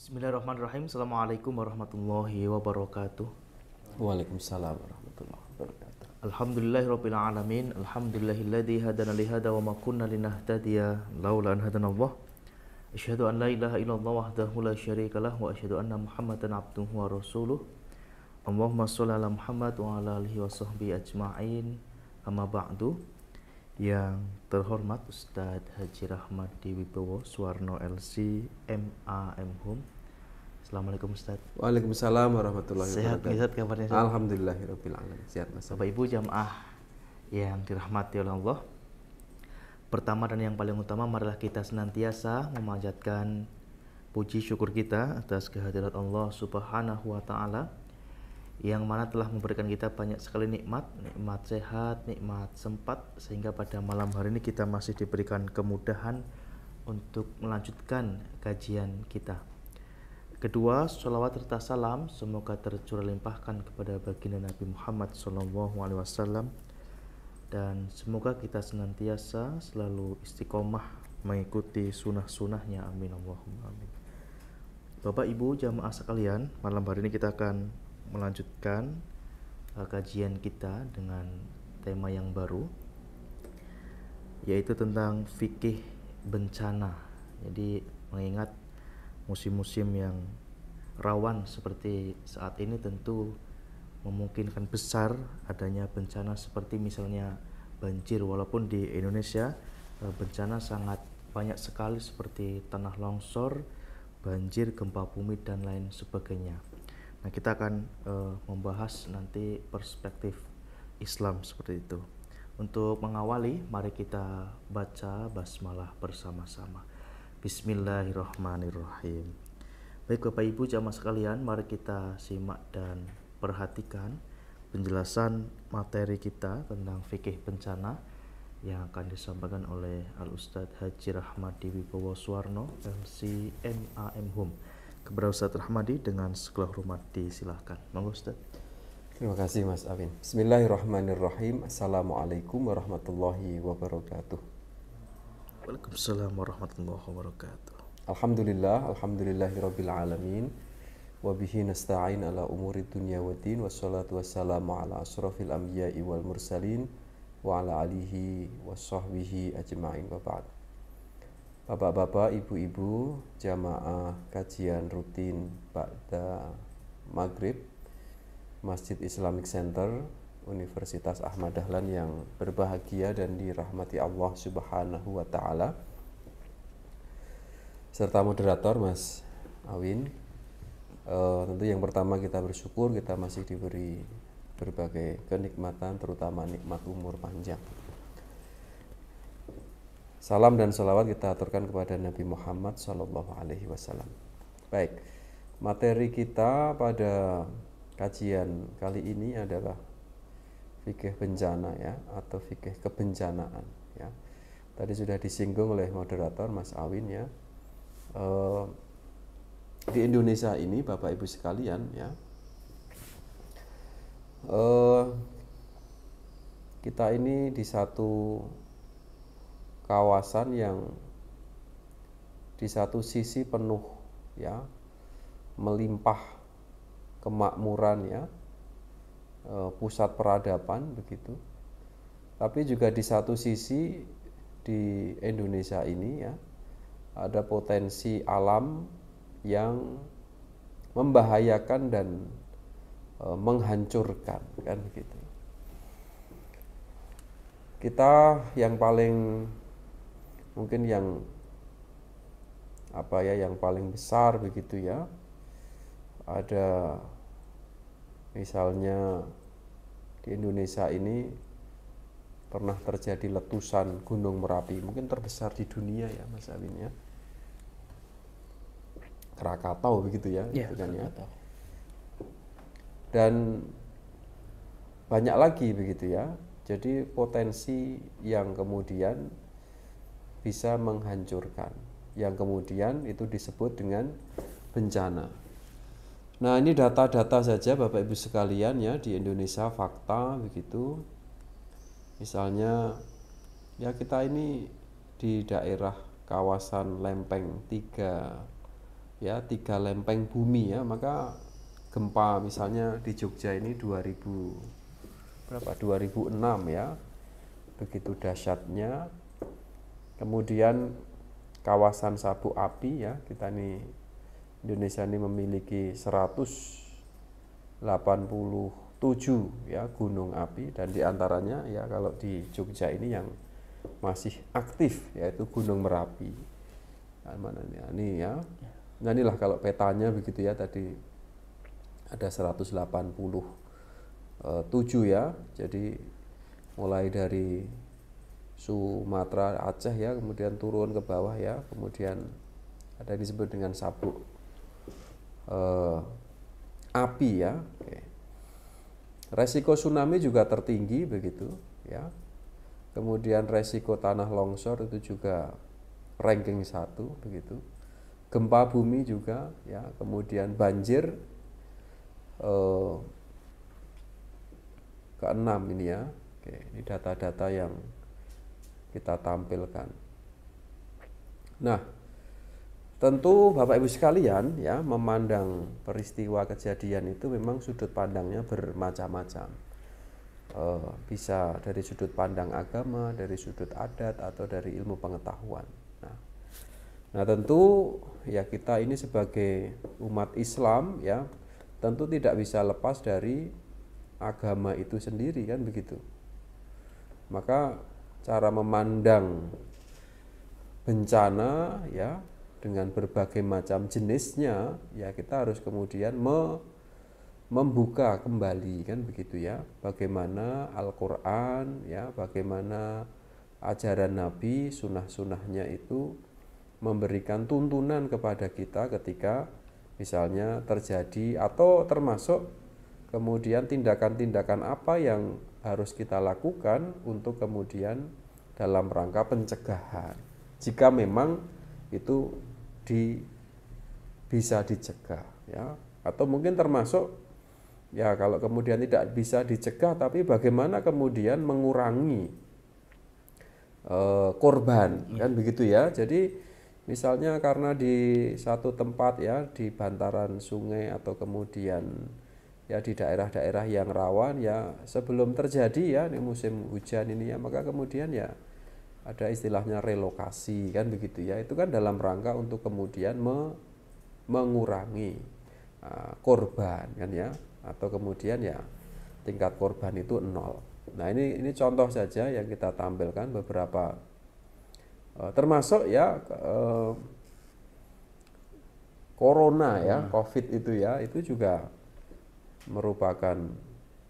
Bismillahirrahmanirrahim. Assalamualaikum warahmatullahi wabarakatuh. Waalaikumsalam warahmatullahi wabarakatuh. Alhamdulillahirabbil alamin. Alhamdulillahilladzi hadana li hada wa ma kunna linahtadiya laula an hadanallah. Asyhadu an la ilaha illallah wahdahu la syarikalah wa asyhadu anna Muhammadan abduhu wa rasuluh. Allahumma shalli ala Muhammad wa ala alihi wa sahbihi ajma'in. Amma ba'du. Yang terhormat Ustadz Haji Rahmadi Wibowo Suwarno LC MAM Hum. Assalamualaikum Ustadz. Waalaikumsalam warahmatullahi Sehat wabarakatuh. Ustadz kabarnya Ustadz? Alhamdulillahirabbil alamin. Sehat Mas. Bapak Ibu jamaah yang dirahmati oleh Allah. Pertama dan yang paling utama, marilah kita senantiasa memanjatkan puji syukur kita atas kehadirat Allah Subhanahu wa taala yang mana telah memberikan kita banyak sekali nikmat sehat, nikmat sempat, sehingga pada malam hari ini kita masih diberikan kemudahan untuk melanjutkan kajian kita. Kedua, sholawat serta salam semoga tercurah limpahkan kepada baginda Nabi Muhammad SAW, dan semoga kita senantiasa selalu istiqomah mengikuti sunnah-sunnahnya. Amin Allahumma amin. Bapak Ibu jamaah sekalian, malam hari ini kita akan melanjutkan kajian kita dengan tema yang baru, yaitu tentang fikih bencana. Jadi mengingat musim-musim yang rawan seperti saat ini tentu memungkinkan besar adanya bencana seperti misalnya banjir, walaupun di Indonesia bencana sangat banyak sekali seperti tanah longsor, banjir, gempa bumi dan lain sebagainya. Nah, kita akan membahas nanti perspektif Islam seperti itu. Untuk mengawali, mari kita baca basmalah bersama-sama. Bismillahirrahmanirrahim. Baik Bapak Ibu jamaah sekalian, mari kita simak dan perhatikan penjelasan materi kita tentang fikih bencana yang akan disampaikan oleh Al-Ustadz Haji Rahmadi Wibowo Suwarno LC MAM Hum. Kepada Ustadz Rahmadi dengan segala hormat disilahkan. Monggo Ustadz. Terima kasih Mas Awin. Bismillahirrahmanirrahim. Assalamualaikum warahmatullahi wabarakatuh. Waalaikumsalam warahmatullahi wabarakatuh. Alhamdulillahirabbil alamin. Wa bihi nasta'in ala umuri dunya waddin, wassalatu wassalamu ala asrofil anbiya'i wal mursalin wa ala alihi washabbihi ajma'in wa ba'd. Bapak-bapak, ibu-ibu, jamaah kajian rutin Ba'da Maghrib Masjid Islamic Center Universitas Ahmad Dahlan yang berbahagia dan dirahmati Allah Subhanahu wa taala, serta moderator Mas Awin. Tentu yang pertama kita bersyukur kita masih diberi berbagai kenikmatan, terutama nikmat umur panjang. Salam dan salawat kita aturkan kepada Nabi Muhammad SAW. Baik, materi kita pada kajian kali ini adalah fikih bencana ya, atau fikih kebencanaan ya. Tadi sudah disinggung oleh moderator Mas Awin ya. Di Indonesia ini Bapak Ibu sekalian ya, kita ini di satu kawasan yang di satu sisi penuh ya, melimpah kemakmuran ya, pusat peradaban begitu. Tapi juga di satu sisi di Indonesia ini ya, ada potensi alam yang membahayakan dan menghancurkan kan begitu. Kita yang paling mungkin yang yang paling besar begitu ya, ada misalnya di Indonesia ini pernah terjadi letusan Gunung Merapi, mungkin terbesar di dunia ya Mas Awin ya, Krakatau begitu ya, gitu kan ya. Dan banyak lagi begitu ya. Jadi potensi yang kemudian bisa menghancurkan, yang kemudian itu disebut dengan bencana. Nah, ini data-data saja Bapak Ibu sekalian ya, di Indonesia fakta begitu. Misalnya ya, kita ini di daerah kawasan Lempeng 3 ya 3 lempeng bumi ya, maka gempa misalnya di Jogja ini 2006 ya, begitu dahsyatnya. Kemudian kawasan sabuk api ya, kita nih Indonesia ini memiliki 187 ya gunung api, dan diantaranya ya kalau di Jogja ini yang masih aktif yaitu Gunung Merapi. Nah, mana ini ya. Nah inilah kalau petanya begitu ya, tadi ada 187 ya. Jadi mulai dari Sumatera, Aceh ya, kemudian turun ke bawah ya, kemudian ada yang disebut dengan sabuk api ya. Oke. Resiko tsunami juga tertinggi begitu ya. Kemudian resiko tanah longsor itu juga ranking 1 begitu. Gempa bumi juga ya, kemudian banjir ke-6 ini ya. Oke, ini data-data yang kita tampilkan. Nah, tentu Bapak Ibu sekalian ya, memandang peristiwa kejadian itu memang sudut pandangnya bermacam-macam. Bisa dari sudut pandang agama, dari sudut adat, atau dari ilmu pengetahuan. Nah tentu ya kita ini sebagai umat Islam ya, tentu tidak bisa lepas dari agama itu sendiri kan begitu. Maka cara memandang bencana ya dengan berbagai macam jenisnya ya, kita harus kemudian membuka kembali kan begitu ya, bagaimana Al-Quran ya, bagaimana ajaran Nabi, sunnah-sunnahnya itu memberikan tuntunan kepada kita ketika misalnya terjadi atau termasuk kemudian tindakan-tindakan apa yang harus kita lakukan untuk kemudian dalam rangka pencegahan jika memang itu bisa dicegah ya, atau mungkin termasuk ya kalau kemudian tidak bisa dicegah tapi bagaimana kemudian mengurangi korban kan begitu ya. Jadi misalnya karena di satu tempat ya di bantaran sungai atau kemudian ya di daerah-daerah yang rawan ya, sebelum terjadi ya ini musim hujan ini ya, maka kemudian ya ada istilahnya relokasi kan begitu ya. Itu kan dalam rangka untuk kemudian mengurangi korban kan ya, atau kemudian ya tingkat korban itu 0. Nah ini contoh saja yang kita tampilkan beberapa termasuk ya corona ya, COVID itu ya, itu juga merupakan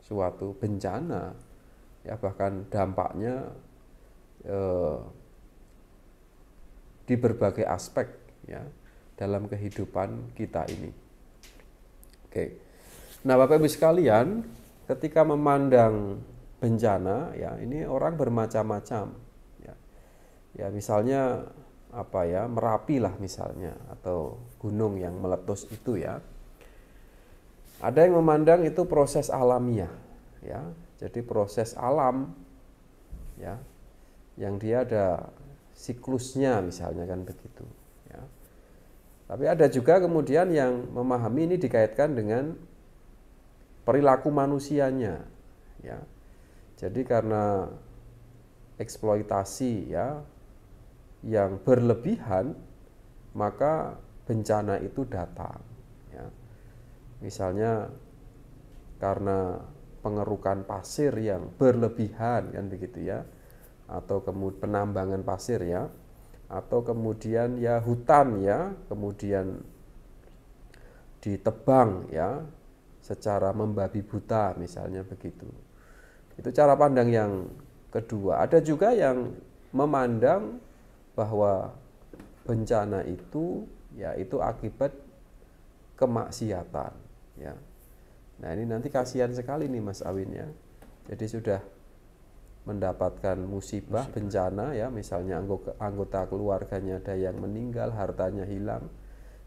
suatu bencana ya, bahkan dampaknya di berbagai aspek ya dalam kehidupan kita ini. Oke. Nah, Bapak Ibu sekalian, ketika memandang bencana ya, ini orang bermacam-macam ya. Ya misalnya apa ya, Merapi lah misalnya, atau gunung yang meletus itu ya. Ada yang memandang itu proses alamiah ya. Jadi proses alam ya, yang dia ada siklusnya misalnya kan begitu ya. Tapi ada juga kemudian yang memahami ini dikaitkan dengan perilaku manusianya ya. Jadi karena eksploitasi ya yang berlebihan, maka bencana itu datang ya. Misalnya karena pengerukan pasir yang berlebihan kan begitu ya, atau kemudian penambangan pasir ya, atau kemudian ya hutan ya kemudian ditebang ya secara membabi buta misalnya begitu. Itu cara pandang yang kedua. Ada juga yang memandang bahwa bencana itu ya itu akibat kemaksiatan ya. Nah ini nanti kasihan sekali nih Mas Awin ya. Jadi sudah mendapatkan musibah bencana ya, misalnya anggota keluarganya ada yang meninggal, hartanya hilang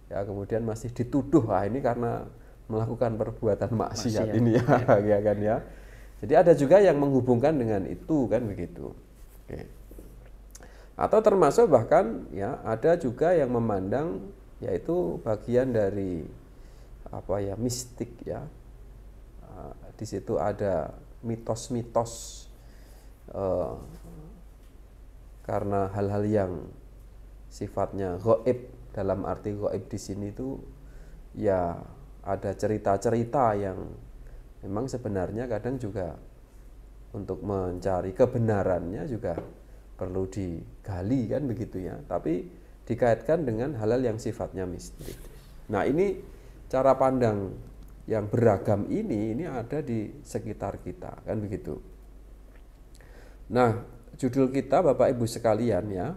ya, kemudian masih dituduh ini karena melakukan perbuatan maksiat ini ya, ya kan ya. Jadi ada juga yang menghubungkan dengan itu kan begitu. Oke. Atau termasuk bahkan ya ada juga yang memandang yaitu bagian dari mistik ya. Di situ ada mitos-mitos karena hal-hal yang sifatnya gaib. Dalam arti gaib di sini itu ya ada cerita-cerita yang memang sebenarnya kadang juga untuk mencari kebenarannya juga perlu digali kan begitu ya. Tapi dikaitkan dengan hal-hal yang sifatnya mistik. Nah, ini cara pandang yang beragam ini ada di sekitar kita kan begitu. Nah, judul kita Bapak Ibu sekalian ya,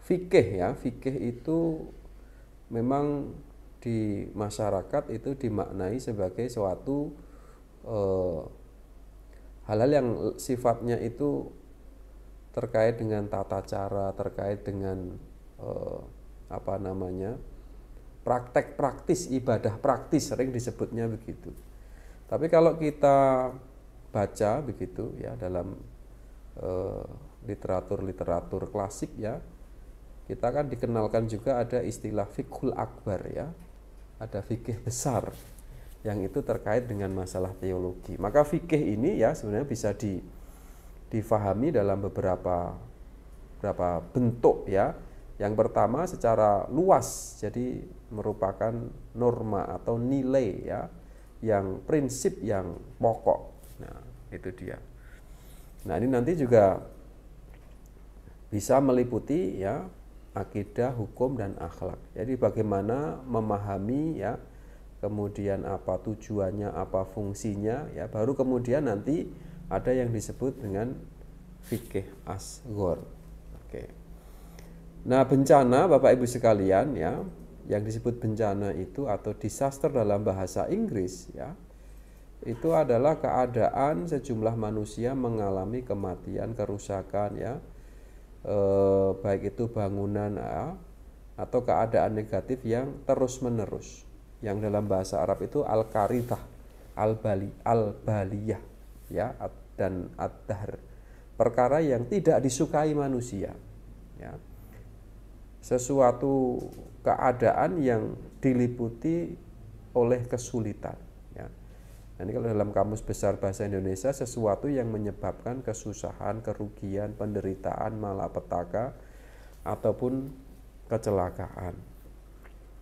fikih ya. Fikih itu memang di masyarakat itu dimaknai sebagai suatu hal-hal yang sifatnya itu terkait dengan tata cara, terkait dengan praktek praktis, ibadah praktis, sering disebutnya begitu. Tapi kalau kita baca begitu ya dalam literatur klasik ya, kita kan dikenalkan juga ada istilah fiqhul akbar ya, ada fikih besar yang itu terkait dengan masalah teologi. Maka fikih ini ya sebenarnya bisa difahami dalam beberapa bentuk ya. Yang pertama secara luas, jadi merupakan norma atau nilai ya, yang prinsip yang pokok. Nah, itu dia. Nah, ini nanti juga bisa meliputi ya akidah, hukum dan akhlak. Jadi bagaimana memahami ya, kemudian apa tujuannya, apa fungsinya ya, baru kemudian nanti ada yang disebut dengan fikih asghar. Oke. Nah, bencana Bapak Ibu sekalian ya, yang disebut bencana itu atau disaster dalam bahasa Inggris ya, itu adalah keadaan sejumlah manusia mengalami kematian, kerusakan ya, baik itu bangunan ya, atau keadaan negatif yang terus-menerus. Yang dalam bahasa Arab itu al-karithah, al-baliyah ya, dan ad-dahr. Perkara yang tidak disukai manusia ya. Sesuatu keadaan yang diliputi oleh kesulitan ya. Ini kalau dalam Kamus Besar Bahasa Indonesia, sesuatu yang menyebabkan kesusahan, kerugian, penderitaan, malapetaka ataupun kecelakaan.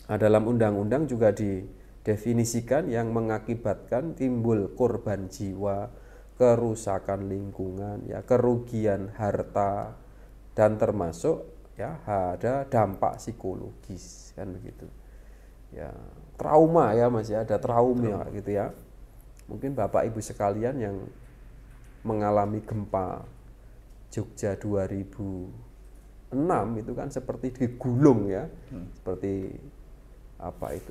Nah, dalam undang-undang juga didefinisikan yang mengakibatkan timbul korban jiwa, kerusakan lingkungan ya, kerugian harta, dan termasuk ya ada dampak psikologis kan begitu ya, trauma ya Mas ya, ada trauma gitu ya. Mungkin Bapak Ibu sekalian yang mengalami gempa Jogja 2006 itu kan seperti digulung ya, seperti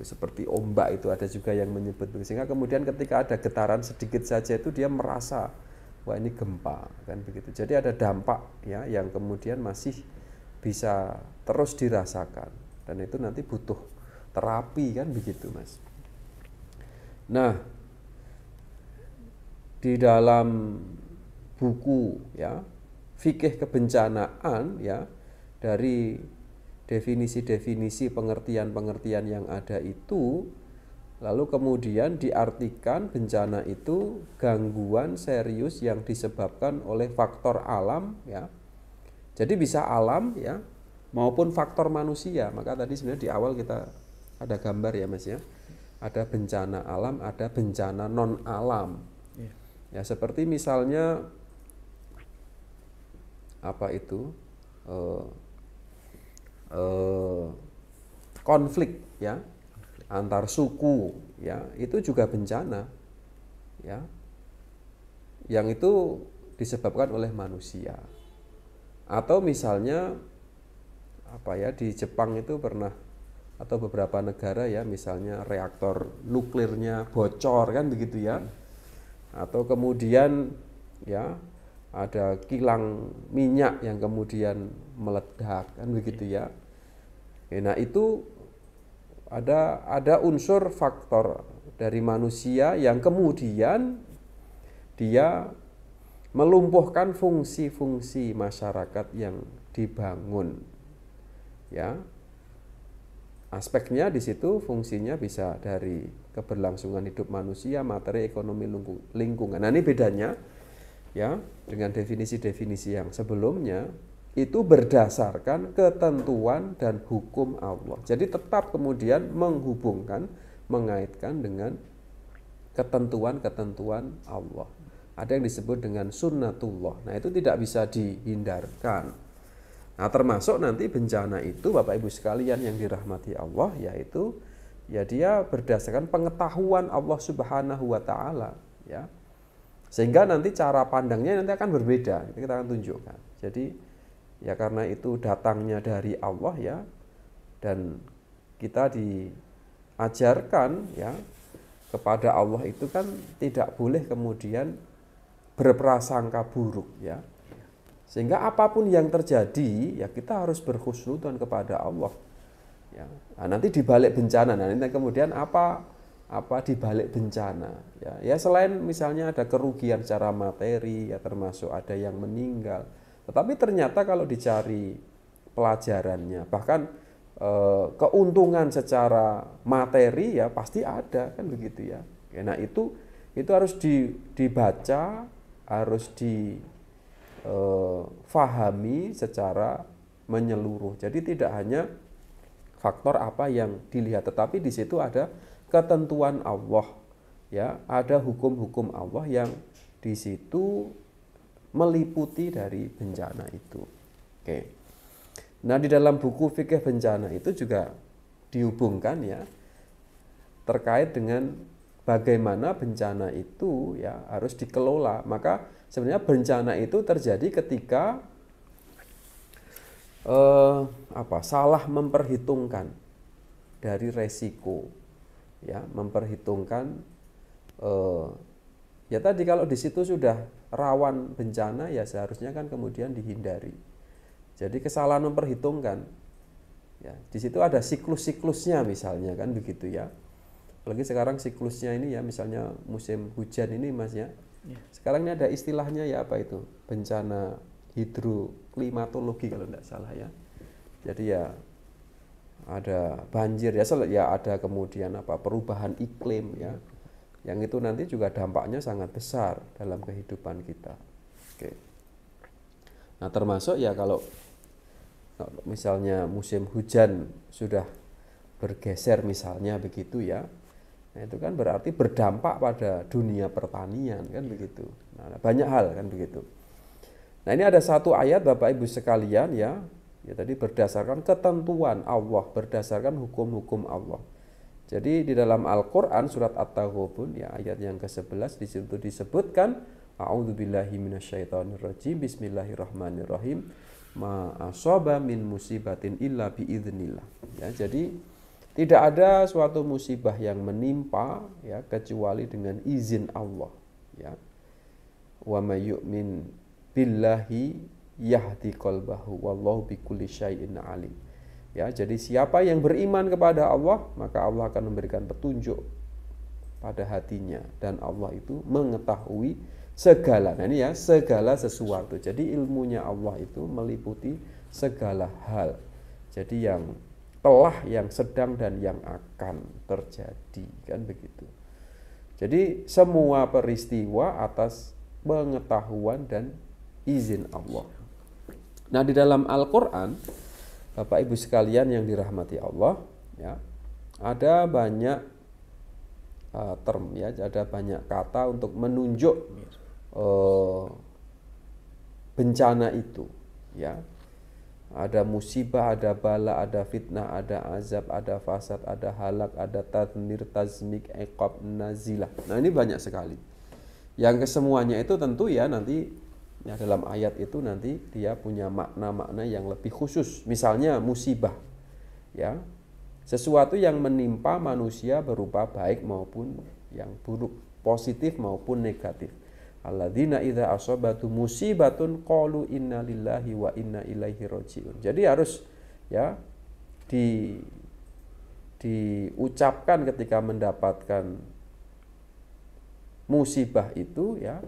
seperti ombak itu, ada juga yang menyebut begitu. Sehingga kemudian ketika ada getaran sedikit saja itu dia merasa wah ini gempa kan begitu. Jadi ada dampak ya yang kemudian masih bisa terus dirasakan, dan itu nanti butuh terapi kan begitu Mas. Nah, di dalam buku ya fikih kebencanaan ya, dari definisi-definisi pengertian-pengertian yang ada itu, lalu kemudian diartikan bencana itu gangguan serius yang disebabkan oleh faktor alam ya. Jadi bisa alam ya maupun faktor manusia. Maka tadi sebenarnya di awal kita ada gambar ya Mas ya. Ada bencana alam, ada bencana non alam. Ya seperti misalnya konflik ya antar suku ya, itu juga bencana ya, yang itu disebabkan oleh manusia. Atau misalnya di Jepang itu pernah, atau beberapa negara ya, misalnya reaktor nuklirnya bocor kan begitu ya, atau kemudian ya ada kilang minyak yang kemudian meledak kan begitu ya. Nah itu ada unsur faktor dari manusia yang kemudian dia melumpuhkan fungsi-fungsi masyarakat yang dibangun ya. aspeknya di situ fungsinya bisa dari keberlangsungan hidup manusia, materi, ekonomi, lingkungan. Nah, ini bedanya ya dengan definisi-definisi yang sebelumnya itu berdasarkan ketentuan dan hukum Allah. Jadi tetap kemudian menghubungkan, mengaitkan dengan ketentuan-ketentuan Allah. Ada yang disebut dengan sunnatullah. Nah, itu tidak bisa dihindarkan. Nah, termasuk nanti bencana itu Bapak Ibu sekalian yang dirahmati Allah, yaitu ya dia berdasarkan pengetahuan Allah Subhanahu wa taala, ya. Sehingga nanti cara pandangnya nanti akan berbeda. Itu kita akan tunjukkan. Jadi ya karena itu datangnya dari Allah, ya, dan kita diajarkan ya kepada Allah itu kan tidak boleh kemudian berprasangka buruk, ya. Sehingga apapun yang terjadi ya kita harus berhusnudzon kepada Allah, ya. Nah, nanti di balik bencana, nah nanti kemudian apa di balik bencana, ya. Ya selain misalnya ada kerugian secara materi, ya termasuk ada yang meninggal. Tetapi ternyata kalau dicari pelajarannya, bahkan keuntungan secara materi ya pasti ada, kan begitu ya. Nah, itu harus dibaca, harus difahami secara menyeluruh. Jadi tidak hanya faktor apa yang dilihat, tetapi di situ ada ketentuan Allah, ya, ada hukum-hukum Allah yang di situ meliputi dari bencana itu. Oke. Nah, di dalam buku fikih bencana itu juga dihubungkan ya terkait dengan bagaimana bencana itu ya harus dikelola. Maka sebenarnya bencana itu terjadi ketika salah memperhitungkan dari resiko, ya, memperhitungkan ya tadi kalau di situ sudah rawan bencana ya seharusnya kan kemudian dihindari. Jadi kesalahan memperhitungkan, ya, di situ ada siklus-siklusnya misalnya, kan begitu ya. Apalagi sekarang siklusnya ini ya, misalnya musim hujan ini Mas ya. Sekarang ini ada istilahnya ya, apa itu? Bencana hidroklimatologi kalau tidak salah ya. Jadi ya ada banjir ya, ada kemudian perubahan iklim ya. Yang itu nanti juga dampaknya sangat besar dalam kehidupan kita. Oke. Nah, termasuk ya kalau misalnya musim hujan sudah bergeser misalnya begitu ya. Nah, itu kan berarti berdampak pada dunia pertanian, kan begitu. Nah, banyak hal kan begitu. Nah, ini ada satu ayat Bapak Ibu sekalian ya tadi berdasarkan ketentuan Allah, berdasarkan hukum-hukum Allah. Jadi di dalam Al-Qur'an surat At-Taghabun ya ayat yang ke-11 di situ disebutkan a'udzubillahi minasyaitonirrajim bismillahirrahmanirrahim ma asaba min musibatin illa biidznillah. Ya, jadi tidak ada suatu musibah yang menimpa ya kecuali dengan izin Allah, ya. Wa may yu'min billahi yahdi qalbahu wallahu bikulli syai'in alim. Ya, jadi siapa yang beriman kepada Allah, maka Allah akan memberikan petunjuk pada hatinya dan Allah itu mengetahui segala. Nah, ini ya, segala sesuatu. Jadi ilmunya Allah itu meliputi segala hal. Jadi yang telah, yang sedang dan yang akan terjadi, kan begitu. Jadi semua peristiwa atas pengetahuan dan izin Allah. Nah, di dalam Al-Qur'an Bapak Ibu sekalian yang dirahmati Allah, ya, ada banyak term ya, ada banyak kata untuk menunjuk bencana itu, ya. Ada musibah, ada bala, ada fitnah, ada azab, ada fasad, ada halak, ada tadmir, tazmik, iqab, nazilah. Nah, ini banyak sekali. Yang kesemuanya itu tentu ya nanti ya dalam ayat itu nanti dia punya makna-makna yang lebih khusus. Misalnya musibah, ya, sesuatu yang menimpa manusia berupa baik maupun yang buruk, positif maupun negatif. Alladzina idza asabatu musibatun qalu inna lillahi wa inna ilaihi rajiun. Jadi harus ya diucapkan ketika mendapatkan musibah itu ya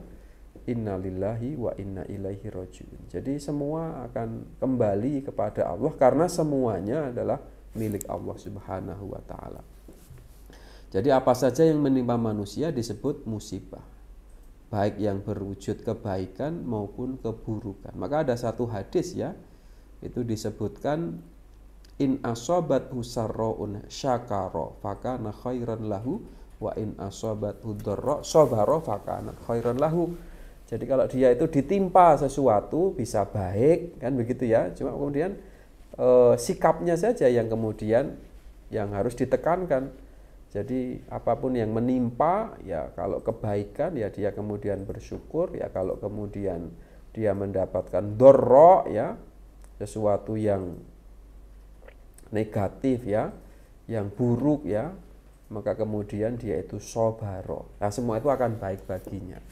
inna lillahi wa inna ilaihi rajiun. Jadi semua akan kembali kepada Allah karena semuanya adalah milik Allah Subhanahu wa taala. Jadi apa saja yang menimpa manusia disebut musibah, baik yang berwujud kebaikan maupun keburukan. Maka ada satu hadis ya, itu disebutkan in asobathu sarraun syakara fakana khairan lahu wa in asobathu dharra sabara fakana khairan lahu. Jadi kalau dia itu ditimpa sesuatu bisa baik kan begitu ya, cuma kemudian sikapnya saja yang kemudian yang harus ditekankan. Jadi apapun yang menimpa ya, kalau kebaikan ya dia kemudian bersyukur ya, kalau kemudian dia mendapatkan dharra ya, sesuatu yang negatif ya, yang buruk ya, maka kemudian dia itu sabaro. Nah, semua itu akan baik baginya.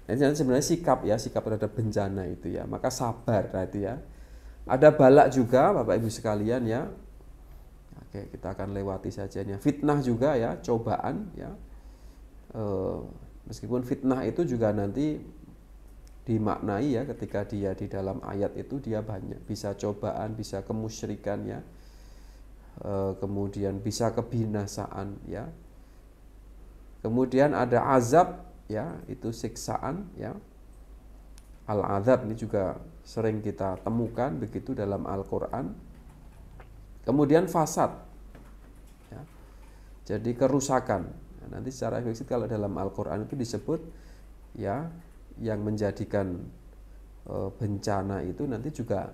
Nah, sebenarnya sikap ya, sikap terhadap bencana itu ya, maka sabar. Nah, itu ya. Ada balak juga Bapak Ibu sekalian ya. Oke, kita akan lewati saja ini. Fitnah juga ya, cobaan ya. Meskipun fitnah itu juga nanti dimaknai ya, ketika dia di dalam ayat itu dia banyak, bisa cobaan, bisa kemusyrikan ya, kemudian bisa kebinasaan ya. Kemudian ada azab ya, itu siksaan ya. Al-azab ini juga sering kita temukan begitu dalam Al-Qur'an. Kemudian fasad ya. Jadi kerusakan. Nah, nanti secara eksplisit kalau dalam Al-Qur'an itu disebut ya, yang menjadikan bencana itu nanti juga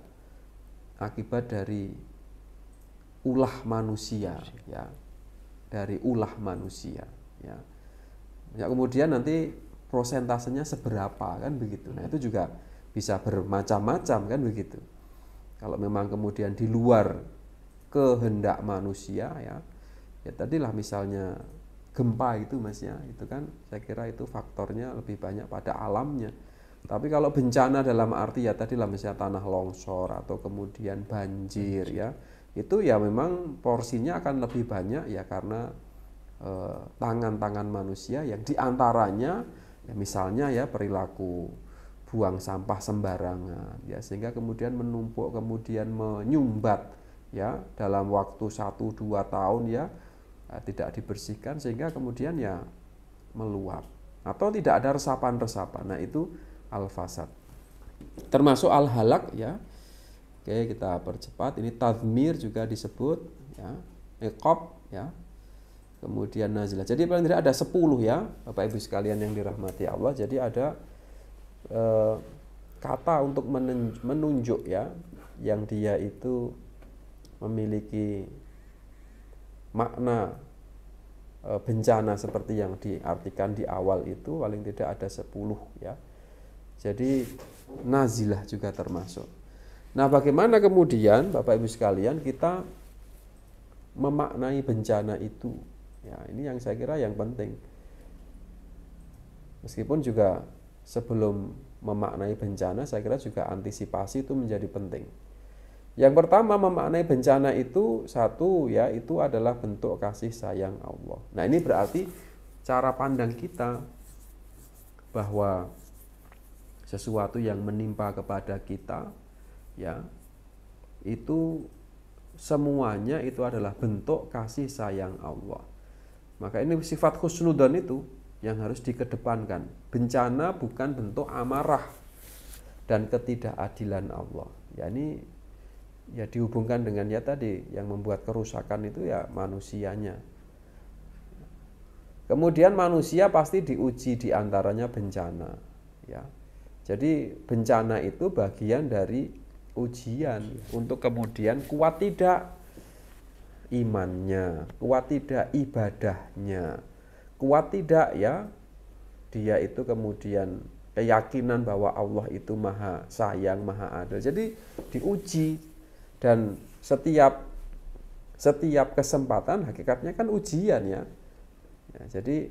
akibat dari ulah manusia ya. Dari ulah manusia ya. Ya, kemudian nanti prosentasenya seberapa kan begitu. Nah, itu juga bisa bermacam-macam kan begitu. Kalau memang kemudian di luar kehendak manusia ya, ya tadilah misalnya gempa itu Mas ya, itu kan saya kira itu faktornya lebih banyak pada alamnya. Tapi kalau bencana dalam arti ya tadilah misalnya tanah longsor atau kemudian banjir ya, itu ya memang porsinya akan lebih banyak ya, karena tangan-tangan manusia yang diantaranya ya, misalnya ya perilaku buang sampah sembarangan ya, sehingga kemudian menumpuk, kemudian menyumbat ya dalam waktu 1-2 tahun ya, tidak dibersihkan sehingga kemudian ya meluap atau tidak ada resapan-resapan. Nah, itu al-fasad. Termasuk al-halak ya. Oke, kita percepat. Ini tadmir juga disebut ya, iqab ya. Kemudian nazilah. Jadi paling tidak ada 10 ya, Bapak Ibu sekalian yang dirahmati Allah. Jadi ada kata untuk menunjuk ya, yang dia itu memiliki makna bencana seperti yang diartikan di awal itu, paling tidak ada 10 ya. Jadi nazilah juga termasuk. Nah, bagaimana kemudian Bapak Ibu sekalian kita memaknai bencana itu? Ya, ini yang saya kira yang penting. Meskipun juga sebelum memaknai bencana, saya kira juga antisipasi itu menjadi penting. Yang pertama, memaknai bencana itu satu ya, itu adalah bentuk kasih sayang Allah. Nah, ini berarti cara pandang kita bahwa sesuatu yang menimpa kepada kita ya, itu semuanya itu adalah bentuk kasih sayang Allah. Maka ini sifat husnudzon itu yang harus dikedepankan. Bencana bukan bentuk amarah dan ketidakadilan Allah. Ya, ini ya dihubungkan dengan ya tadi yang membuat kerusakan itu ya manusianya. Kemudian manusia pasti diuji, diantaranya bencana ya. Jadi bencana itu bagian dari ujian untuk kemudian kuat tidak imannya, kuat tidak ibadahnya, kuat tidak ya dia itu kemudian keyakinan bahwa Allah itu maha sayang, maha adil. Jadi diuji, dan setiap kesempatan hakikatnya kan ujian ya. Ya, jadi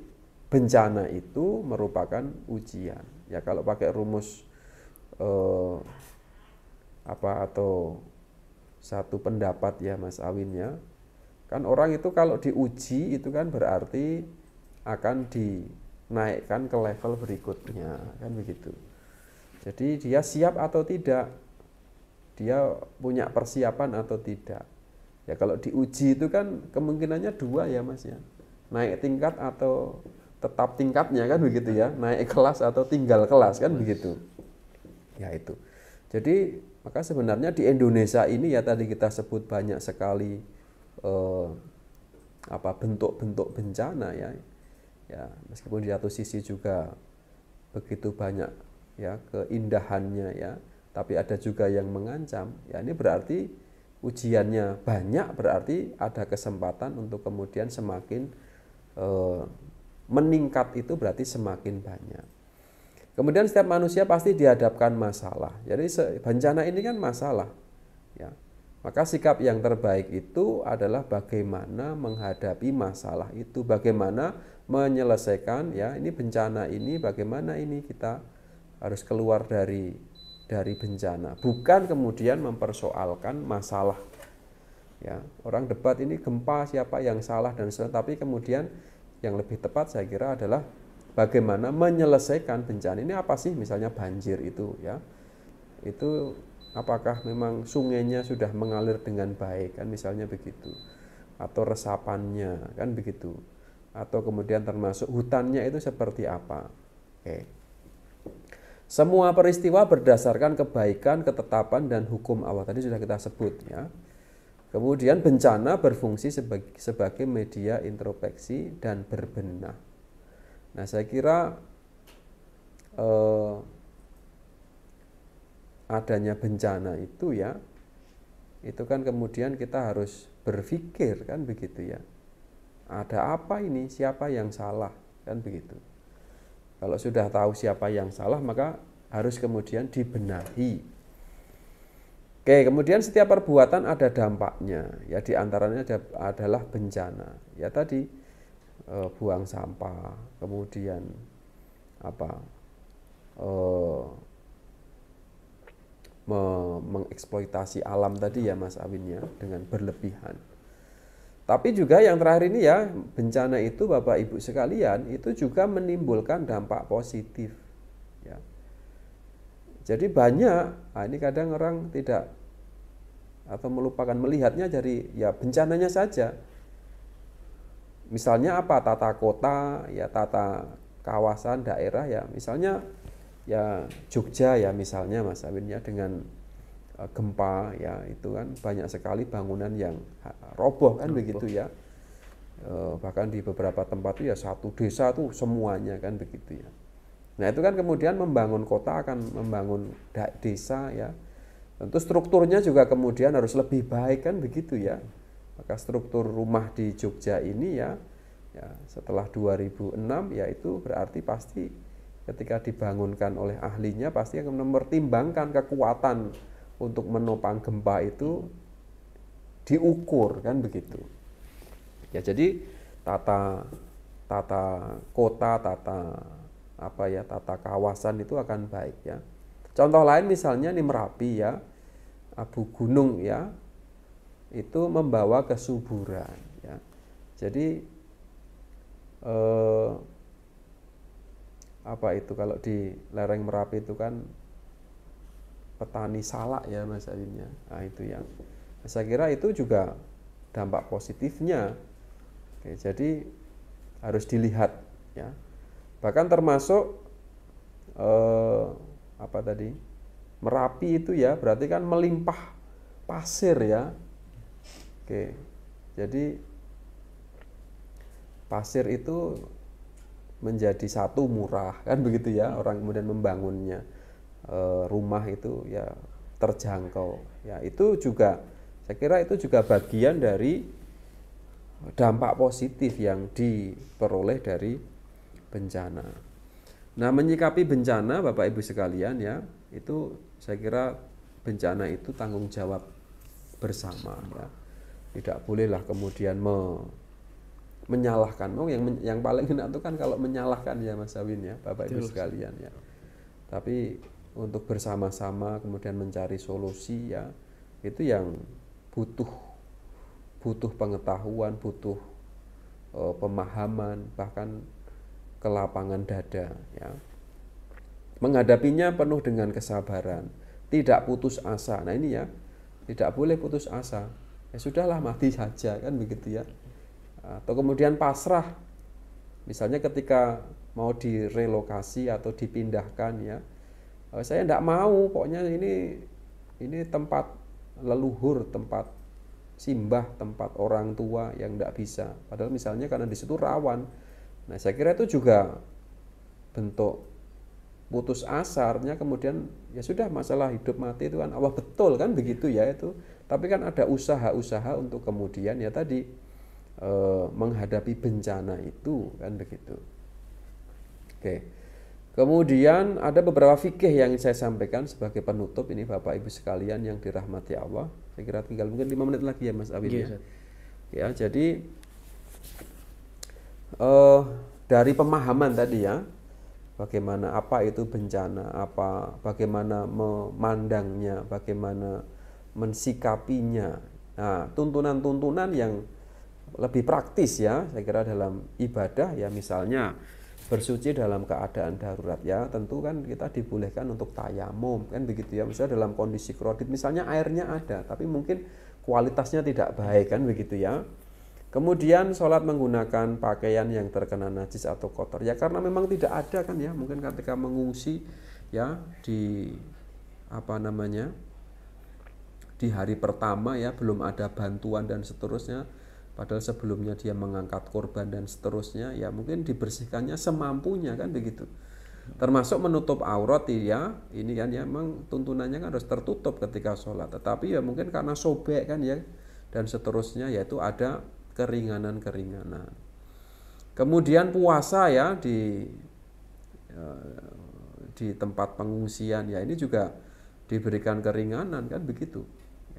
bencana itu merupakan ujian. Ya, kalau pakai rumus atau satu pendapat ya Mas Awin ya, kan orang itu kalau diuji itu kan berarti akan dinaikkan ke level berikutnya, kan begitu. Jadi dia siap atau tidak, dia punya persiapan atau tidak. Ya kalau diuji itu kan kemungkinannya dua ya Mas ya. Naik tingkat atau tetap tingkatnya kan begitu ya. Naik kelas atau tinggal kelas kan begitu. Ya itu. Jadi maka sebenarnya di Indonesia ini ya tadi kita sebut banyak sekali bentuk-bentuk bencana ya. Ya, meskipun di satu sisi juga begitu banyak ya keindahannya ya, tapi ada juga yang mengancam. Ya ini berarti ujiannya banyak, berarti ada kesempatan untuk kemudian semakin meningkat, itu berarti semakin banyak. Kemudian setiap manusia pasti dihadapkan masalah. Jadi bencana ini kan masalah. Ya. Maka sikap yang terbaik itu adalah bagaimana menghadapi masalah itu, bagaimana menyelesaikan ya ini bencana ini, bagaimana ini kita harus keluar dari bencana, bukan kemudian mempersoalkan masalah. Ya, orang debat ini gempa siapa yang salah dan sebagainya, tapi kemudian yang lebih tepat saya kira adalah bagaimana menyelesaikan bencana ini. Apa sih misalnya banjir itu ya, itu apakah memang sungainya sudah mengalir dengan baik kan misalnya begitu, atau resapannya kan begitu, atau kemudian termasuk hutannya itu seperti apa. Oke. Semua peristiwa berdasarkan kebaikan, ketetapan dan hukum Allah, tadi sudah kita sebut ya. Kemudian bencana berfungsi sebagai media introspeksi dan berbenah. Nah, saya kira adanya bencana itu ya, itu kan kemudian kita harus berpikir kan begitu ya. Ada apa ini? Siapa yang salah? Kan begitu. Kalau sudah tahu siapa yang salah, maka harus kemudian dibenahi. Oke, kemudian setiap perbuatan ada dampaknya. Ya, diantaranya adalah bencana. Ya tadi buang sampah, kemudian mengeksploitasi alam tadi ya Mas Awin ya, dengan berlebihan. Tapi juga yang terakhir ini ya, bencana itu Bapak Ibu sekalian itu juga menimbulkan dampak positif ya. Jadi banyak, ini kadang orang tidak atau melupakan melihatnya dari ya bencananya saja. Misalnya apa? Tata kota ya, tata kawasan daerah ya, misalnya ya Jogja ya misalnya Mas Awin ya, dengan gempa ya, itu kan banyak sekali bangunan yang roboh kan begitu ya. Bahkan di beberapa tempat itu ya satu desa tuh semuanya kan begitu ya. Nah itu kan kemudian membangun kota akan membangun desa ya, tentu strukturnya juga kemudian harus lebih baik kan begitu ya. Maka struktur rumah di Jogja ini ya setelah 2006 ya itu berarti pasti ketika dibangunkan oleh ahlinya pasti akan mempertimbangkan kekuatan untuk menopang gempa itu diukur kan begitu. Ya jadi tata kota, tata kawasan itu akan baik ya. Contoh lain misalnya di Merapi ya, abu gunung ya, itu membawa kesuburan ya. Jadi kalau di lereng Merapi itu kan petani salak ya Mas Awin ya. Nah itu yang saya kira itu juga dampak positifnya. Oke, jadi harus dilihat ya. Bahkan termasuk Merapi itu ya berarti kan melimpah pasir ya. Oke. Jadi pasir itu menjadi satu murah kan begitu ya, orang kemudian membangunnya. Rumah itu ya terjangkau ya, itu juga saya kira itu juga bagian dari dampak positif yang diperoleh dari bencana. Nah, menyikapi bencana Bapak Ibu sekalian ya, itu saya kira bencana itu tanggung jawab bersama ya. Tidak bolehlah kemudian menyalahkan. Yang paling enak itu kan kalau menyalahkan ya Mas Awin ya, Bapak Ibu sekalian ya. Tapi untuk bersama-sama kemudian mencari solusi ya, itu yang butuh pengetahuan, butuh pemahaman, bahkan kelapangan dada ya. Menghadapinya penuh dengan kesabaran, tidak putus asa. Nah ini ya, tidak boleh putus asa. ya sudahlah mati saja kan begitu ya. Atau kemudian pasrah, misalnya ketika mau direlokasi atau dipindahkan ya, saya tidak mau, pokoknya ini tempat leluhur, tempat simbah, tempat orang tua yang tidak bisa. Padahal misalnya karena di situ rawan. Nah saya kira itu juga bentuk putus asarnya, kemudian ya sudah, masalah hidup mati itu kan Allah, betul kan begitu ya itu. Tapi kan ada usaha-usaha untuk kemudian ya tadi menghadapi bencana itu kan begitu. Oke. Kemudian ada beberapa fikih yang saya sampaikan sebagai penutup ini Bapak Ibu sekalian yang dirahmati Allah. Saya kira tinggal mungkin 5 menit lagi ya Mas Awin ya. Ya, jadi dari pemahaman tadi ya, bagaimana apa itu bencana, bagaimana memandangnya, bagaimana mensikapinya. Nah, tuntunan-tuntunan yang lebih praktis ya, saya kira dalam ibadah ya, misalnya bersuci dalam keadaan darurat ya, tentu kan kita dibolehkan untuk tayamum kan begitu ya. Misalnya dalam kondisi krodit, misalnya airnya ada tapi mungkin kualitasnya tidak baik kan begitu ya. Kemudian sholat menggunakan pakaian yang terkena najis atau kotor ya, karena memang tidak ada kan ya, mungkin ketika mengungsi ya di di hari pertama ya, belum ada bantuan dan seterusnya, padahal sebelumnya dia mengangkat korban dan seterusnya ya, mungkin dibersihkannya semampunya kan begitu. Termasuk menutup aurat ya, ini kan ya memang tuntunannya kan harus tertutup ketika sholat, tetapi ya mungkin karena sobek kan ya dan seterusnya, yaitu ada keringanan-keringanan. Kemudian puasa ya di tempat pengungsian ya, ini juga diberikan keringanan kan begitu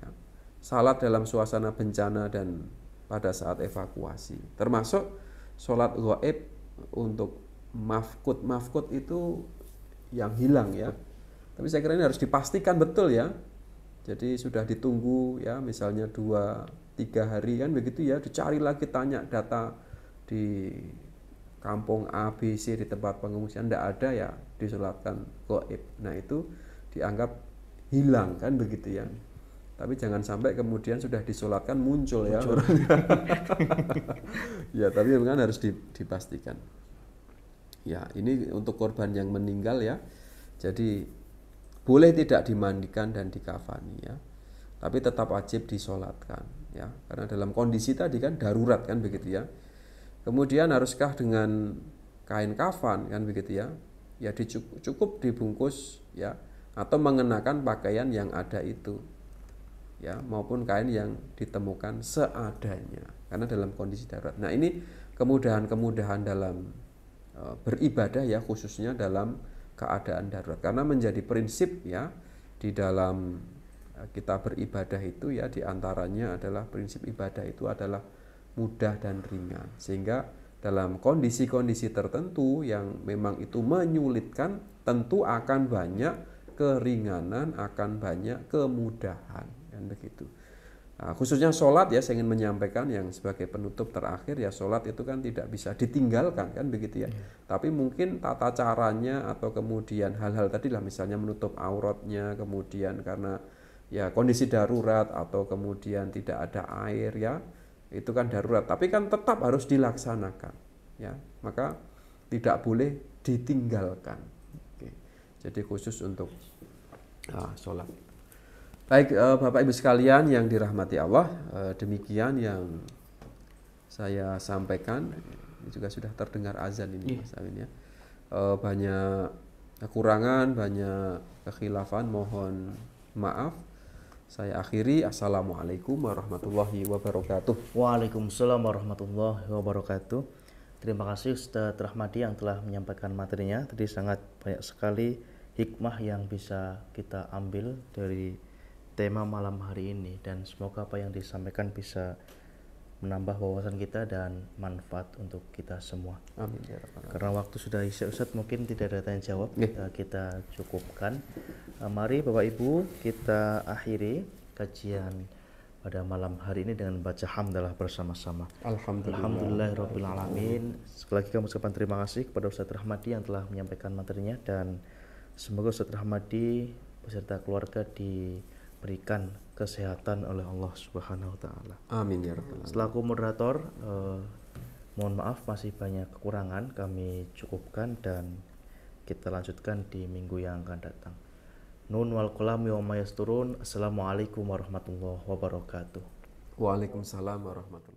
ya. Salat dalam suasana bencana dan pada saat evakuasi, termasuk sholat ghaib untuk mafkut itu yang hilang ya. Tapi saya kira ini harus dipastikan betul ya. Jadi sudah ditunggu ya, misalnya 2-3 hari kan begitu ya, dicari lagi, tanya data di kampung A, B, C, di tempat pengungsian tidak ada ya, disolatkan ghaib. Nah itu dianggap hilang kan begitu ya. Tapi jangan sampai kemudian sudah disolatkan muncul ya orangnya. Ya, tapi memang harus dipastikan. Ya, ini untuk korban yang meninggal ya. Jadi boleh tidak dimandikan dan dikafani ya, tapi tetap wajib disolatkan ya, karena dalam kondisi tadi kan darurat kan begitu ya. Kemudian haruskah dengan kain kafan kan begitu ya? Ya cukup dibungkus ya, atau mengenakan pakaian yang ada itu ya, maupun kain yang ditemukan seadanya karena dalam kondisi darurat. Nah ini kemudahan-kemudahan dalam beribadah ya, khususnya dalam keadaan darurat, karena menjadi prinsip ya di dalam kita beribadah itu ya, diantaranya adalah prinsip ibadah itu adalah mudah dan ringan, sehingga dalam kondisi-kondisi tertentu yang memang itu menyulitkan, tentu akan banyak keringanan, akan banyak kemudahan kan begitu. Nah, khususnya sholat ya, saya ingin menyampaikan yang sebagai penutup terakhir ya, sholat itu kan tidak bisa ditinggalkan kan begitu ya. Tapi mungkin tata caranya atau kemudian hal-hal tadi lah, misalnya menutup auratnya, kemudian karena ya kondisi darurat atau kemudian tidak ada air ya, itu kan darurat, tapi kan tetap harus dilaksanakan ya, maka tidak boleh ditinggalkan. Oke. Jadi khusus untuk sholat. Baik Bapak Ibu sekalian yang dirahmati Allah, demikian yang saya sampaikan. Ini juga sudah terdengar azan ini Mas Awin ya. Banyak kekurangan, banyak kekhilafan, mohon maaf. Saya akhiri. Assalamualaikum warahmatullahi wabarakatuh. Waalaikumsalam warahmatullahi wabarakatuh. Terima kasih Ustaz Rahmadi yang telah menyampaikan materinya. Tadi sangat banyak sekali hikmah yang bisa kita ambil dari tema malam hari ini, dan semoga apa yang disampaikan bisa menambah wawasan kita dan manfaat untuk kita semua. Amin ya rabbal alamin. Karena waktu sudah isya Ustaz, mungkin tidak ada tanya jawab, kita cukupkan. Mari Bapak Ibu kita akhiri kajian pada malam hari ini dengan baca hamdalah bersama-sama. Alhamdulillahirabbil alamin. Sekali lagi kami ucapkan terima kasih kepada Ustaz Rahmadi yang telah menyampaikan materinya, dan semoga Ustaz Rahmadi beserta keluarga diberikan kesehatan oleh Allah Subhanahu wa taala. Amin ya rabbal alamin. Selaku moderator, mohon maaf masih banyak kekurangan, kami cukupkan dan kita lanjutkan di minggu yang akan datang. Nun wal qalami wa ma yasturun. Assalamualaikum warahmatullahi wabarakatuh. Waalaikumsalam warahmatullahi